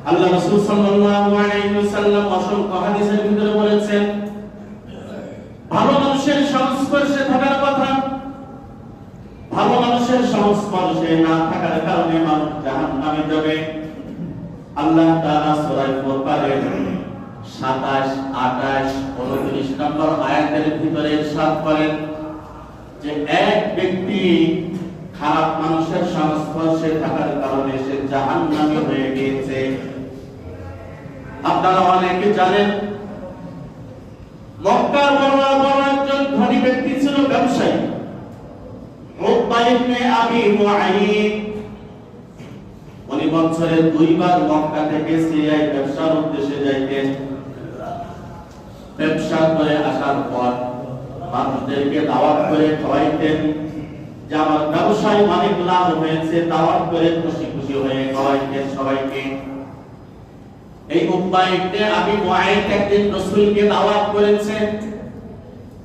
আল্লাহ রাসূল সাল্লাল্লাহু আলাইহি ওয়াসাল্লাম অসংখ্য হাদিসের ভিতরে বলেছেন, ভালো মানুষের সংস্পর্শে থাকার কথা। ভালো মানুষের সংস্পর্শে না থাকার কারণে মানুষ জাহান্নামে যাবে। আল্লাহ তাআলা সূরা ফুরকানের 27, 28, 29 নম্বর আয়াতের ভিতরে ইরশাদ করেন যে এক ব্যক্তি খারাপ মানুষের সংস্পর্শে থাকার কারণে সে জাহান্নামী হয়ে গিয়েছে। আপনারা অনেকে জানেন, মক্কার বড় একজন ধনী ব্যক্তি ছিল, ব্যবসায়ী, উকবা ইবনে আবি মুআইদ। উনি বছরে 2 বার মক্কা থেকে সিরিয়ায় ব্যবসার উদ্দেশ্যে যাইতেন। ব্যবসা করে আসার পর মানুষদেরকে দাওয়াত করে খাওয়াইতেন যে আমার ব্যবসায় অনেক লাভ হয়েছে, দাওয়াত করে খুশি খুশি হয়ে খাওয়াইতেন সবাইকে। এই উকবা ইবনে আবি মুআইদ একদিন রাসূলকে দাওয়াত করেছেন।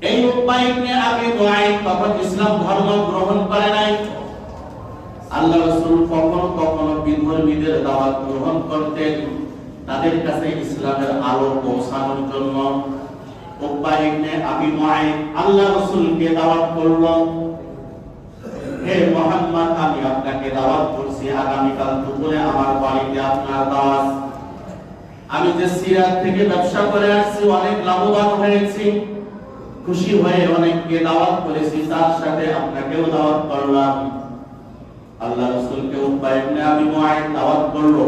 এই উকবা ইবনে আবি মুআইদ তখন ইসলাম ধর্ম গ্রহণ করে নাই। আল্লাহ রাসূল কখনো কখনো বিধর্মীদের দাওয়াত গ্রহণ করতেন, তাদের কাছে ইসলামের আলো পৌঁছানোর জন্য। উকবা ইবনে আবি মুআইদ আল্লাহ রাসূলকে দাওয়াত করলো, হে মুহাম্মদ, আমি আপনাকে দাওয়াত করছি, আগামীকাল দুপুরে আমার বাড়িতে আপনার দাওয়াত। আমি যে সিরিয়া থেকে ব্যবসা করে আসছি, অনেক লাভবান হয়েছি, খুশি হয়ে অনেককে দাওয়াত করেছি, তার সাথে আপনাকেও দাওয়াত করলাম। আল্লাহ রাসূলকে উকবা ইবনে আবি মুআইদ দাওয়াত করলো।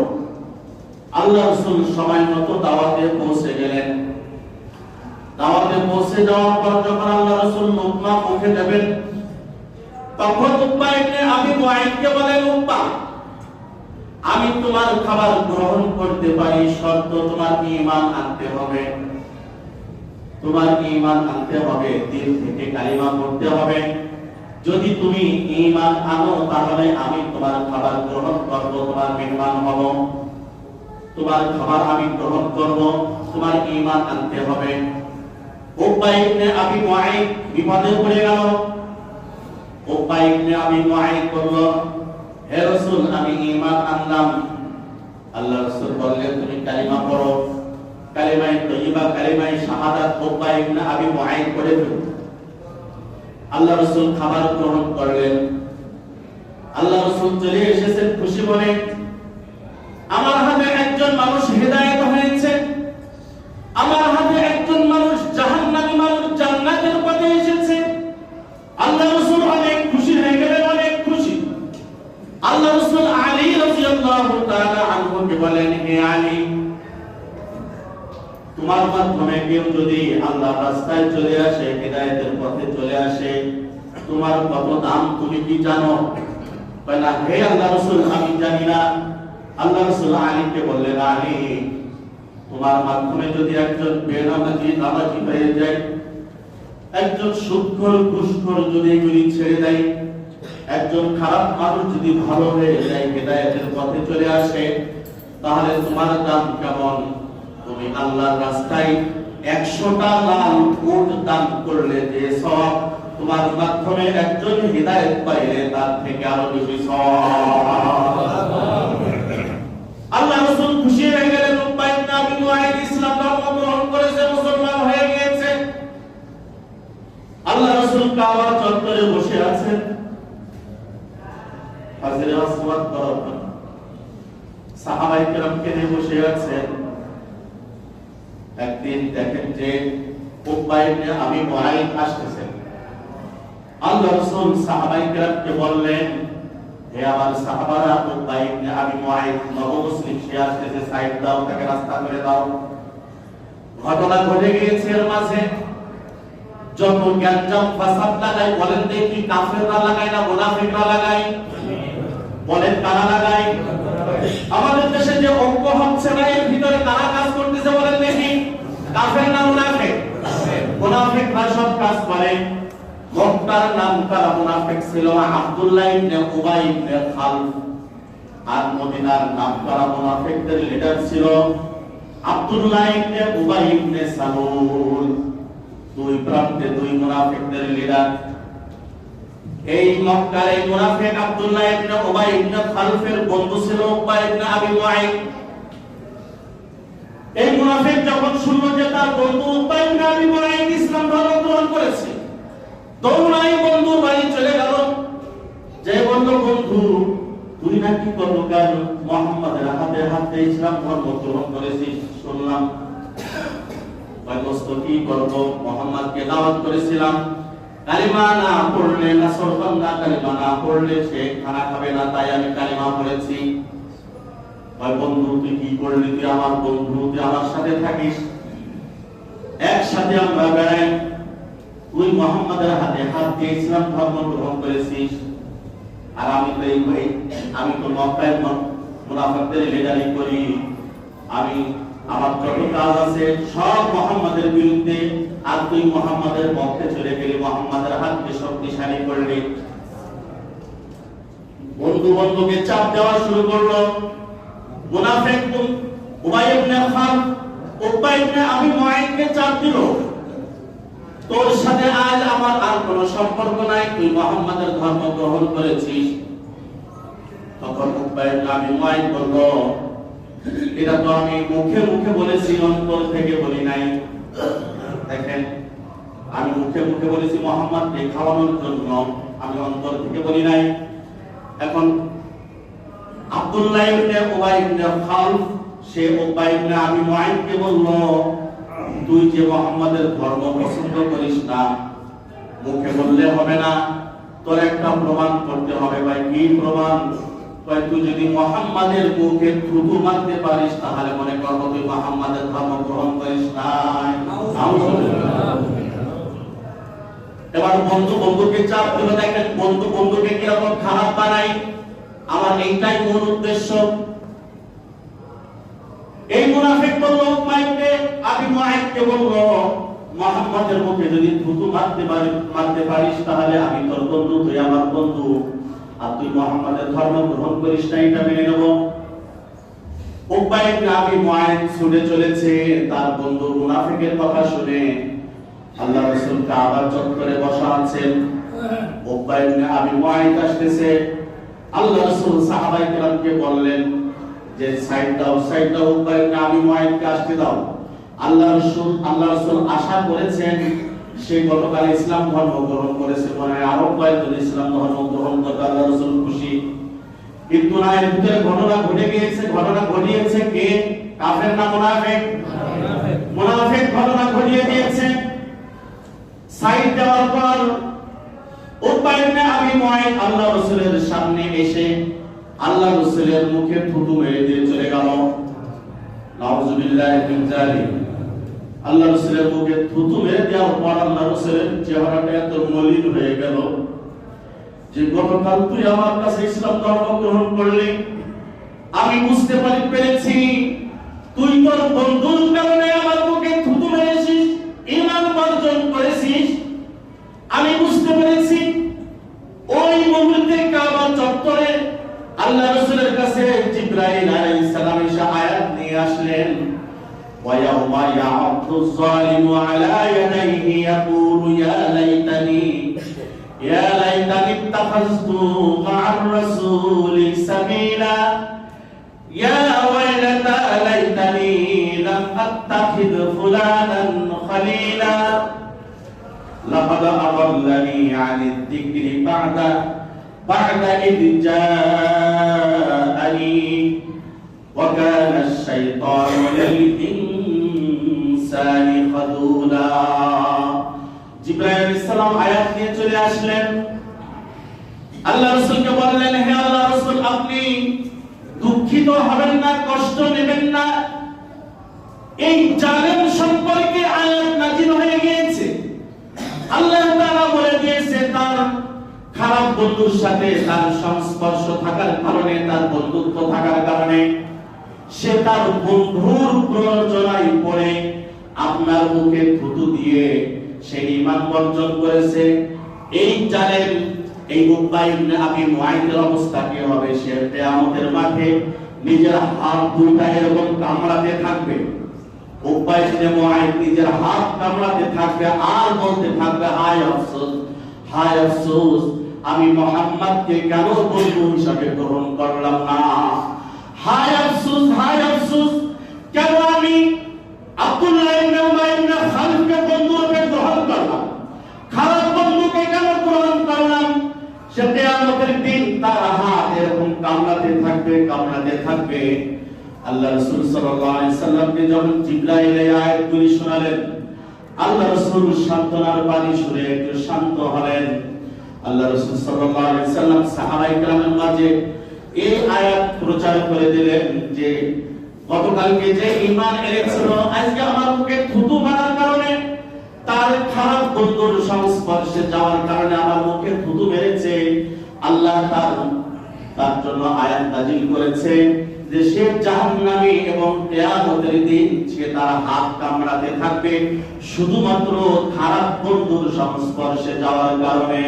আল্লাহ রাসূল সময় মতো দাওয়াতে পৌঁছে গেলেন। দাওয়াতে পৌঁছে যাওয়ার পর যখন আল্লাহ রাসূল লোকমা মুখে দেবেন, তখন উকবা ইবনে আবি মুআইদকে বলেন, উকবা, আমি তোমার খাবার গ্রহণ করতে পারি, শর্ত তোমার ঈমান আনতে হবে। তোমার ঈমান আনতে হবে, দিল থেকে কালিমা পড়তে হবে। যদি তুমি ঈমান আনো তাহলে আমি তোমার খাবার গ্রহণ করব, তোমার মেহমান হব, তোমার খাবার আমি গ্রহণ করব। তোমার ঈমান আনতে হবে। উকবা ইবনে আবি মুআইদ বিপদে পড়ে গেল। উকবা ইবনে আবি মুআইদ বলল, হে রাসূল, আমি ঈমান আনলাম। আল্লাহ রাসূল বললেন, তুমি কালিমা পড়ো। কালিমায়ে তাইয়্যিবা, কালিমায়ে শাহাদাত উকবা ইবনে আবি মুআইদ পড়ে ফেলল। আল্লাহ রাসূল খাবার গ্রহণ করলেন। আল্লাহ রাসূল চলে এসেছেন খুশি মনে, আমার হাতে একজন মানুষ হেদায়েত হয়েছে, আমার হাতে একজন মানুষ জাহান্নামী মানুষ জান্নাতের পথে এসেছে। আল্লাহ রাসূল অনেক খুশি হয়ে গেলেন, অনেক খুশি। আল্লাহ রাসূল আলী রাদিয়াল্লাহু তাআলা আনহুকে বলেন, হে আলী, তোমার মাধ্যমে কেউ যদি আল্লাহর রাস্তায় চলে আসে, হিদায়াতের পথে চলে আসে, তোমার কত দাম তুমি কি জানো? বলে, হে আল্লাহ রাসূল, আমি জানি না। আল্লাহ রাসূল আলীকে বললেন, আলী, তোমার মাধ্যমে যদি একজন বেনামাজি নামাজি হয়ে যায়, একজন সুদখোর ঘুষখোর যদি এগুলি ছেড়ে দেয়, একজন খারাপ মানুষ যদি ভালো হয়ে যায়, হিদায়াতের পথে চলে আসে, তাহলে তোমার দাম কেমন? তুমি আল্লাহর রাস্তায় 100টা লাল উট দান করলে যে সওয়াব, তোমার মাধ্যমে একজন হিদায়াত পাইলে তার থেকে আরো বেশি সওয়াব। আল্লাহ রাসূল খুশি হয়ে গেলেন। উকবা ইবনে আবি মুআইদ ইসলাম ধর্ম গ্রহণ করেছে, মুসলমান হয়ে গিয়েছে। আল্লাহ রাসূল কাবা চত্বরে বসে আছেন, হাজরে আসওয়াদ বরাবর সাহাবায়ে কেরামকে নিয়ে বসে আছেন। একদিন দেখেন যে উকবা ইবনে আবি মুআইদ আসতেছেন। আল্লাহ রাসূল সাহাবায়ে কেরামকে বললেন, হে আমার সাহাবারা, উকবা ইবনে আবি মুআইদ নবমুসলিম, সে আসতেছে, সাইড দাও, তাকে রাস্তা করে দাও। ঘটনা ঘটে গিয়েছে এর মাঝে। যত গ্যাঞ্জাম ফাসাদ লাগাই, বলেন দেখি কাফেররা লাগায় না মুনাফিকরা লাগায়? বলেন কারা লাগায়? আমাদের দেশে যে ঐক্য হচ্ছে না, এর ভিতরে কারা কাজ করতেছে বলেন দেখি? কাফের না মুনাফিক? মুনাফিকরা সব কাজ করে। মক্কার নাম করা মুনাফিক ছিল আব্দুল্লাহ ইবনে উবাই ইবনে খালফ, আর মদিনার নাম করা মুনাফিকদের লিডার ছিল আব্দুল্লাহ ইবনে উবাই ইবনে সালুল। দুই প্রান্তে দুই মুনাফিকদের লিডার। এই মক্কার এই মুনাফিক আব্দুল্লাহ ইবনে উবাই ইবনে খালফের বন্ধু ছিল উকবা ইবনে আবি মুআইদ। এই মুনাফিক যখন শুনলো যে তার বন্ধু উকবা ইবনে আবী মুআইদ ইসলাম ধর্ম গ্রহণ করেছে, দৌড়াই বন্ধুর বাড়ি চলে গেল। যে বন্ধু তুই নাকি গতকাল মুহাম্মাদের হাতে হাতে ইসলাম ধর্ম গ্রহণ করেছিস শুনলাম। দোস্ত কি করব, মুহাম্মাদকে দাওয়াত করেছিলাম, কালিমা না পড়লে না সরবন্দা কালিমা না পড়লে সে খানা খাবে না, তাই আমি কালিমা পড়েছি। বন্ধু তুই কি করলি, তুই আমার বন্ধু, তুই আমার সাথে থাকিস, একসাথে আমরা বেড়াই, তুই মুহাম্মাদের হাতে হাত দিয়ে ইসলাম ধর্ম গ্রহণ করেছিস, আর আমি তো আমি তো মক্কায় মুনাফিকদের লিডারি করি, আমি আমার যত কাজ আছে সব মুহাম্মাদের বিরুদ্ধে, আর তুই মুহাম্মাদের পক্ষে চলে গেলি, মুহাম্মাদের হাতকে শক্তিশালী করলি। বন্ধুকে চাপ দেওয়া শুরু করলো। মুনাফিক উবাই ইবনে খালদ উকবা ইবনে আবী মুআইদকে চাপ দিল, তোর সাথে আজ আমার আর কোনো সম্পর্ক নাই, তুই মুহাম্মাদের ধর্ম গ্রহণ করেছিস। তখন উকবা ইবনে আবী মুআইদ বলল, এটা তো আমি মুখে মুখে বলেছি, অন্তর থেকে বলি নাই। দেখেন, আমি মুখে মুখে বলেছি মুহাম্মাদকে খাওয়ানোর জন্য, আমি অন্তর থেকে বলি নাই। এখন আব্দুল্লাহ ইবনে উবাই ইবনে খালদ সে উকবা ইবনে আবী মুআইদকে বলল, তুই যে মুহাম্মাদের ধর্ম পছন্দ করিস না, মুখে বললে হবে না, তোর একটা প্রমাণ করতে হবে। ভাই কি প্রমাণ? তুই যদি মুহাম্মাদের মুখে থুতু মারতে পারিস তাহলে মনে করব তুই মুহাম্মাদের ধর্ম গ্রহণ করিস না। এবার বন্ধুকে চাপ দিল। দেখেন বন্ধুকে কিরকম খারাপ বানাই, আমার এইটাই মূল উদ্দেশ্য। এই মুনাফিক বলল উকবা ইবনে আবী মুআইদকে বলল, মুহাম্মাদের মুখে যদি থুতু মারতে পারিস তাহলে আমি তোর বন্ধু, তুই আমার বন্ধু, আর তুই মুহাম্মাদের ধর্ম গ্রহণ করিস না, এটা মেনে নেব। উকবা ইবনে আবী মুআইদ ছুটে চলেছে তার বন্ধু মুনাফিকের কথা শুনে। আল্লাহ রাসূল কাবার চত্বরে বসা আছেন, উকবা ইবনে আবী মুআইদ আসতেছে। আল্লাহ রাসূল সাহাবায়ে কেরামকে বললেন যে সাইড দাও উকবা ইবনে আবী মুআইদকে আসতে দাও। আল্লাহ রাসূল আশা করেছেন সে গতকাল ইসলাম ধর্ম গ্রহণ করেছে, মানে আরো কয়েকজন ইসলাম ধর্ম গ্রহণ করতে আল্লাহ রাসূল খুশি। কিন্তু না, এর ভিতরে ঘটনা ঘটিয়েছে কে? কাফের না মুনাফিক? মুনাফিক ঘটনা ঘটিয়ে দিয়েছে। সাইড দেওয়ার পর উকবা ইবনে আবী মুআইদ আল্লাহ রাসূলের সামনে এসে আল্লাহ রাসূলের মুখে থুতু মেরে দিয়ে চলে গেল। নাউযুবিল্লাহি মিন যালিক। আল্লাহ রাসূলের মুখে থুতু মেরে দেওয়ার পর আল্লাহ রাসূলের চেহারাটা এত মলিন হয়ে গেল যে গতকাল তুই আমার কাছে ইসলাম ধর্ম গ্রহণ করলি, আমি বুঝতে পেরেছি তুই তোর বন্ধুর কারণে আমার মুখে থুতু মেরেছিস, ঈমান বর্জন করেছিস। আমি বুঝতে পেরেছি। ওই মুহূর্তে কাবা চত্বরে আল্লাহ রাসূলের কাছে জিবরাইল আলাইহিস সালাম এসে আয়াত নিয়ে আসলেন, وَيَوْمَ يَعَضُّ الظَّالِمُ عَلَى يَدَيْهِ يَقُولُ يَا لَيْتَنِي اتَّخَذْتُ مَعَ الرَّسُولِ سَبِيلًا يَا وَيْلَتَى لَيْتَنِي لَمْ أَتَّخِذْ فُلَانًا خَلِيلًا لَقَدْ أَضَلَّنِي عَنِ الذِّكْرِ بَعْدَ إِذْ جَاءَنِي وَكَانَ الشَّيْطَانُ لِلْإِنسَانِ خَذُولًا। জিবরাইল আলাইহিস সালাম আয়াত নিয়ে চলে আসলেন। আল্লাহ রাসূলকে বললেন, হে আল্লাহ রাসূল, আপনি দুঃখিত হবেন না, কষ্ট নেবেন না। এই জালেম সম্পর্কে আয়াত নাযিল হয়ে গিয়েছে। আল্লাহ তাআলা বলে দিয়েছে তার খারাপ বন্ধুর সাথে তার সংস্পর্শ থাকার কারণে, তার বন্ধুত্ব থাকার কারণে সে তার বন্ধুর প্ররোচনায় পড়ে আপনার মুখে থুতু দিয়ে সে ঈমান বর্জন করেছে। এই জালেম এই উকবা ইবনে আবী মুআইদের অবস্থা কি হবে? সে কিয়ামতের মাঠে নিজের হাত দুইটা এরকম কামড়াতে থাকবে। উকবা ইবনে মুআইদ নিজের হাত কামড়াতে থাকবে আর বলতে থাকবে, হায় আফসোস, হায় আফসোস, আমি মুহাম্মদকে কেন বন্ধু হিসাবে গ্রহণ করলাম না। হায় আফসোস, হায় আফসোস, কেন আমি আব্দুল্লাহ ইবনে উমাইর ইবনে খালিদকে বন্ধুরূপে গ্রহণ করলাম, খারাপ বন্ধুকে কেন গ্রহণ করলাম? সে কিয়ামতের দিন তার হাত এরকম কামড়াতে থাকবে, কামড়াতে থাকবে। আল্লাহ রাসূল সাল্লাল্লাহু আলাইহি সাল্লামকে যখন জিবরাইল এই আয়াতগুলি শোনালেন, আল্লাহ রাসূল সান্ত্বনার বাণী শুনে একটু শান্ত হলেন। আল্লাহ রাসূল সাল্লাল্লাহু আলাইহি সাল্লাম সাহাবায়ে কেরামের মাঝে এই আয়াত প্রচার করে দিলেন যে গতকালকে যে ঈমান এনেছিল, আজকে আমার মুখে থুতু মারার কারণে, তার খারাপ বন্ধুর সংস্পর্শে যাওয়ার কারণে আমার মুখে থুতু মেরেছে, আল্লাহ তার জন্য আয়াত নাযিল করেছে যে সে জাহান্নামী এবং কিয়ামতের দিন সে তার হাত কামড়াতে থাকবে শুধুমাত্র খারাপ বন্ধুর সংস্পর্শে যাওয়ার কারণে।